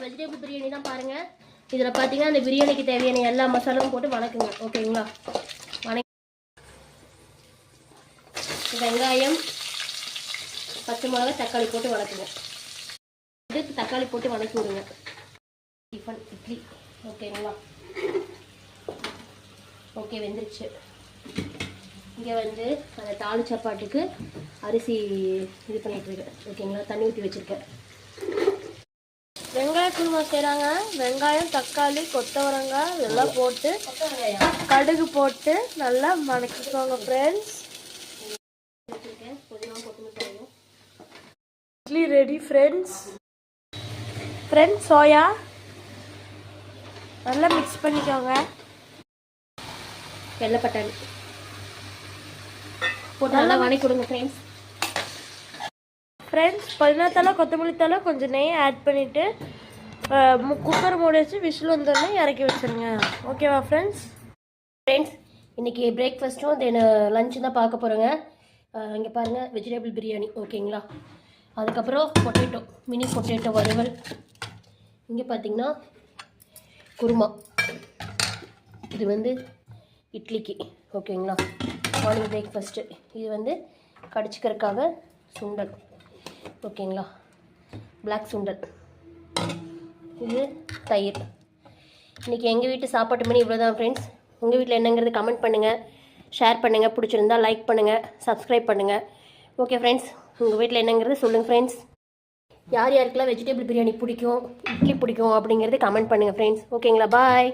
Vegetable biryani தான் பாருங்கள். இதில் பார்த்தீங்கன்னா அந்த பிரியாணிக்கு தேவையான எல்லா மசாலாவும் போட்டு வணக்குங்க. ஓகேங்களா? வெங்காயம், பச்சை மிளகா, தக்காளி போட்டு வணக்குங்க. இதுக்கு தக்காளி போட்டு வணக்கி விடுங்க. டிஃபன் இட்லி. ஓகேங்களா? ஓகே, வெந்துருச்சு. இங்கே வந்து அந்த தாலி சாப்பாட்டுக்கு அரிசி இது பண்ணிகிட்ருக்கேன். ஓகேங்களா? தண்ணி ஊற்றி வச்சுருக்கேன். வெங்காய குருமா செய்கிறாங்க. வெங்காயம், தக்காளி, கொத்தவரங்காய் இதெல்லாம் போட்டு கடுகு போட்டு நல்லா வணக்கிக்கோங்க friends. Idli ready friends. Soya நல்லா மிக்ஸ் பண்ணிக்கோங்க. வெள்ளை பட்டாணி போட்டு நல்லா வணக்கி கொடுங்க ஃப்ரெண்ட்ஸ். பதினாத்தலை கொத்தமல்லி தலை கொஞ்சம் நெய் ஆட் பண்ணிவிட்டு குக்கர் மூடி வச்சு விசில் வந்தோடனே இறக்கி வச்சுருங்க. ஓகேவா ஃப்ரெண்ட்ஸ்? இன்றைக்கி பிரேக்ஃபாஸ்ட்டும் தென் லஞ்சு தான் பார்க்க போகிறோங்க. இங்கே பாருங்கள், வெஜிடபிள் பிரியாணி. ஓகேங்களா? அதுக்கப்புறம் பொட்டேட்டோ, மினி பொட்டேட்டோ வறுவல். இங்கே பார்த்தீங்கன்னா குருமா. இது வந்து இட்லிக்கு. ஓகேங்களா? Morning breakfast. இது வந்து கடிச்சிக்கிறதுக்காக சுண்டல். ஓகேங்களா? பிளாக் சுண்டல். இது தயிர். இன்றைக்கி எங்கள் வீட்டு சாப்பாட்டு மணி இவ்வளோ தான் ஃப்ரெண்ட்ஸ். உங்கள் வீட்டில் என்னங்கிறது கமெண்ட் பண்ணுங்கள், ஷேர் பண்ணுங்கள், பிடிச்சிருந்தா லைக் பண்ணுங்கள், சப்ஸ்கிரைப் பண்ணுங்கள். ஓகே ஃப்ரெண்ட்ஸ், உங்கள் வீட்டில் என்னங்கிறது சொல்லுங்கள் ஃப்ரெண்ட்ஸ். யார் யாருக்கெல்லாம் வெஜிடபிள் பிரியாணி பிடிக்கும், இட்லி பிடிக்கும் அப்படிங்கிறது கமெண்ட் பண்ணுங்கள் ஃப்ரெண்ட்ஸ். ஓகேங்களா? பாய்.